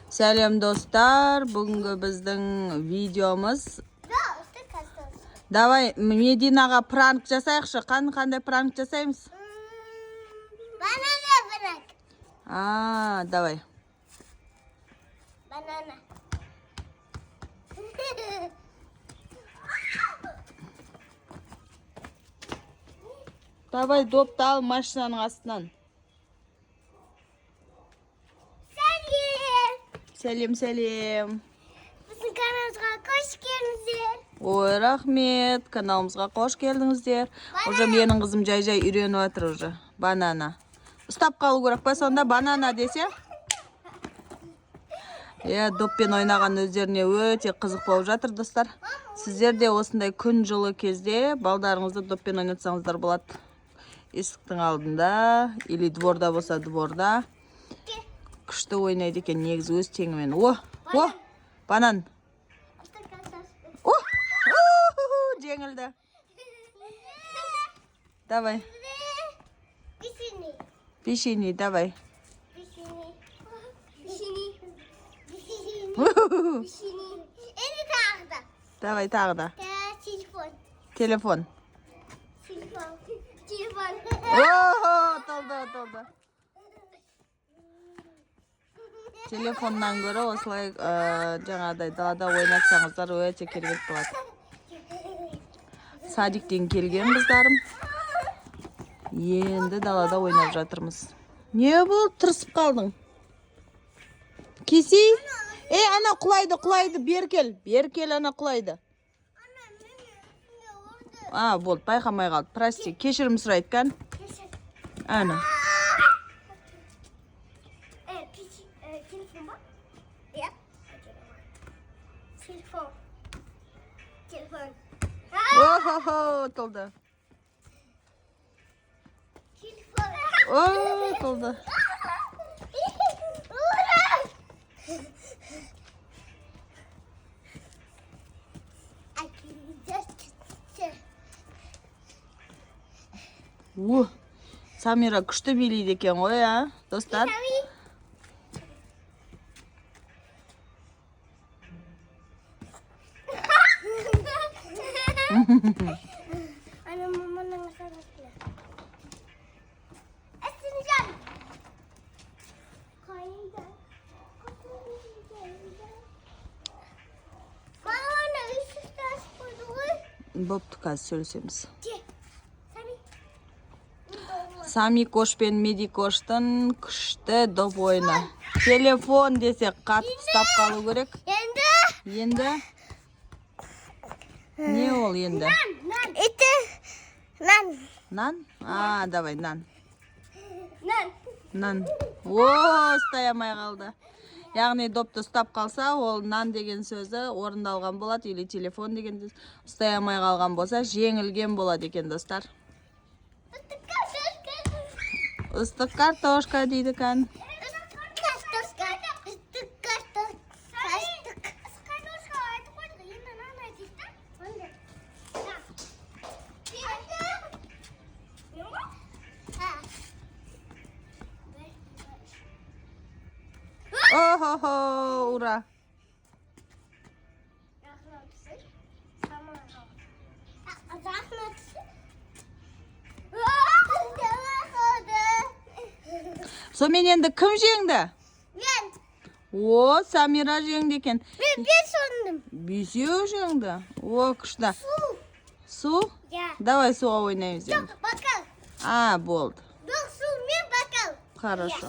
Сәлем достар, бүгінгі біздің видеомыз. Давай Мединаға пранк жасайықшы. Қандай пранк жасаймыз? Банана пранк. Давай. Банана. Давай допты ал машинаның астынан. Сәлем. Біздің каналымызға қош келдіңіздер. Ой, рахмет. Каналымызға қош келдіңіздер. Уже менің қызым жай үйреніп жатыр уже. Банана. Ұстап қалу керек па сонда банана десе? Доппен ойнаған өздеріне өте қызық болып жатыр достар. Сіздер де осындай күн жылы кезде балдарыңызды доппен ойнатсаңыздар болады. Есіктің алдында, или дворда болса дворда. Күшті ойнайды екен негізі өз теңімен. Банан. Жеңілді. Давай. Печенье, давай. Давай тағы да. Телефон. Толды. Телефоннан көрі осылай жаңадай далада ойнатсаңыздар өте керемет болады. Садиктен келген қыздарым. Енді далада ойнап жатырмыз. Не болды? Тырысып қалдың? Кесей? Ана құлайды. Бер кел, ана құлайды. Болды, байқамай қалды. Прости, кешірім сұрайды кән? Ана. Толды. Толды. Самира күшті билейді екен ғой, достар? Бопты қазір сөйлесеміз. Сами Кош пен Меди Коштың күшті доп ойыны. Телефон десе қатып ұстап қалу керек. Енді? Не ол енді? Нан? Давай, нан. Ұстай алмай қалды. Яғни допты ұстап қалса, ол нан деген сөзі орындалған болады, или телефон деген ұстай алмай қалған болса, жеңілген болады екен, достар. Ыстық картошка дейді кән. Ура! Сомен енді кім жеңді? Мен. Самира жеңді екен. Мен 5 орындым. 5 жеңді. Күшті. Су? Давай суға ойнаймыз енді. Жоқ, бокал. Болды. Жоқ, су, мен бокал. Хорошо.